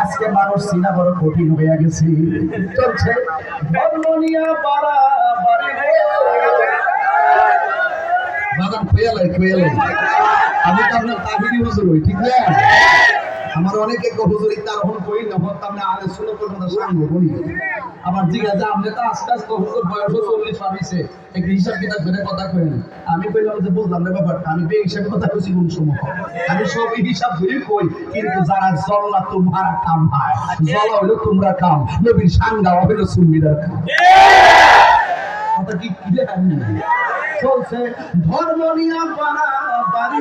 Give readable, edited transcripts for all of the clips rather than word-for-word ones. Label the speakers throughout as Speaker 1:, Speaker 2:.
Speaker 1: আজকে মানুষ চিনা বড় কঠিন হয়ে গেছে। চলছে ধর্মনিয়া পাড়া বাড়ি বাগান খুয়ালাই আমি তো আপনার তাহিরি হুজুর হই, ঠিক না? আমার অনেকে হুজুর তার হন কই না হন তামনে আলে শুনো তো কথা সামনে বলি। আবার জিজ্ঞাসা আপনি তো আস্তে আস্তে হুজুর বয়স 40 হইছে, একটু হিসাব কিতাব করে কথা কইেন। আমি কইলাম যে বুঝলাম না ব্যাপারটা, আমি বে হিসাবে কথা কইছি কোন সময়? আমি সব হিসাব ধরে কই, কিন্তু যারা জল্লা তোমার কাম হয়, জলা হইলো তোমরা কাম, নবীর সাঙ্গা হইলো সুন্নিদের কাম। কথা কি কি আমি চলছে ধর্ম নিয়া পাড়া বাড়ি,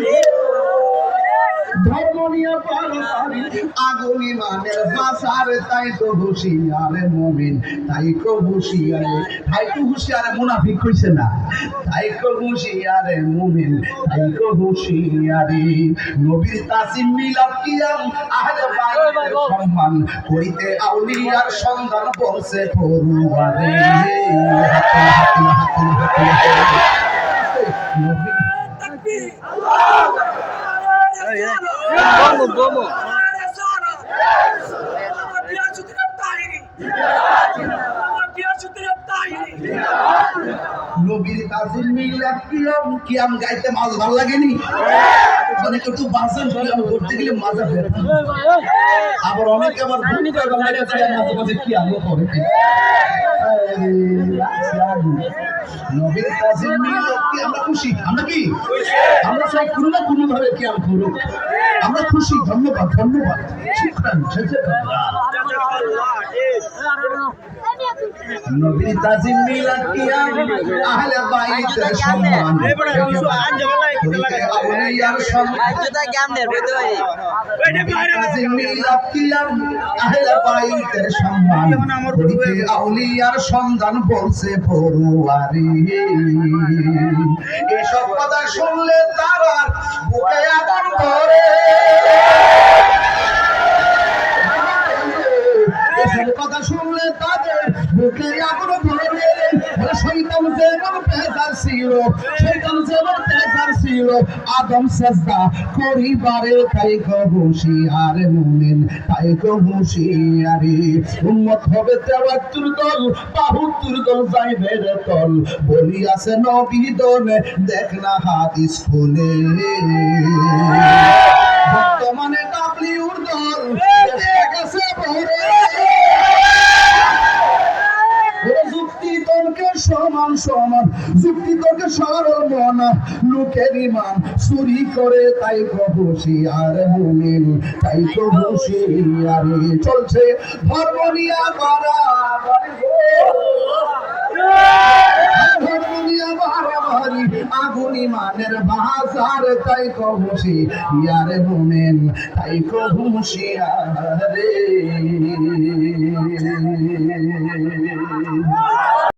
Speaker 1: ধর্ম নিয়া পাড়া বাড়ি আগুন ইমানের বাসার, তাই তো হুঁশিয়ারে মুমিন, তাই তো হুঁশিয়ারে, তাই তো হুঁশিয়ারে মুনাফিক কইছে না, তাই তো হুঁশিয়ারে মুমিন, তাই তো হুঁশিয়ারে। নবীর তাসিম মিলাদ কিয়াম আহলে বাইতের সম্মান করিতে আউলিয়ার সন্ধান বলছে পড়ুয়ারে। নবীর তাজিম মিলাদ কিয়াম গাইতে মাছ ভালো লাগেনি? অনেক একটু বাসন করতে গেলে মাজা ফেরে, আবার অনেকে আবার মাঝে মাঝে কিয়াম করে। নবীর তাজিম মিলাদ কি আমরা খুশি? আমরা কি আমরা চাই কোনো না কোনো ভাবে কিয়াম করুক, আমরা খুশি। ধন্যবাদ ধন্যবাদ, শুকরান। নবী তাজিম মিলাদ কিয়াম আহলে বাইতের সম্মান আউলিয়ার সম্মান, তাজিম মিলাদ কিয়াম আহলে বাইতের সম্মান আউলিয়ার সন্ধান বলছে পড়ুয়ারি। এসব কথা শুনলে তারা বুকে আগুন ধরে, এসব কথা শুনলে তাদের বুকে আগুন ধরে। শয়তান যেমন পেশার ছিল, শয়তান যেমন পেশার ছিল আদম সেজদা করিবারে, তাই গো হুঁশিয়ারে মুমিন, তাই গো হুঁশিয়ারে। উম্মত হবে 73 দল, 72 দল যাইবে রে তল, বলিয়াছে নবী দনে দেখ না হাদিস খুলে। বর্তমানে ডাব্লিউর দল গেছে ভরে, যুক্তি তর্কে সমান সমান, যুক্তি তর্কে সরল মন, লোকের ইমান চুরি করে, তাই তো হুঁশিয়ার মুমিন, তাই তো হুঁশিয়ারে। চলছে ধর্ম নিয়া বাড়াবাড়ি, ধর্ম নিয়া বাড়াবাড়ি আগুন ইমানের বাজার, তাই তো হুঁশিয়ার মুমিন, তাই তো হুঁশিয়ারে।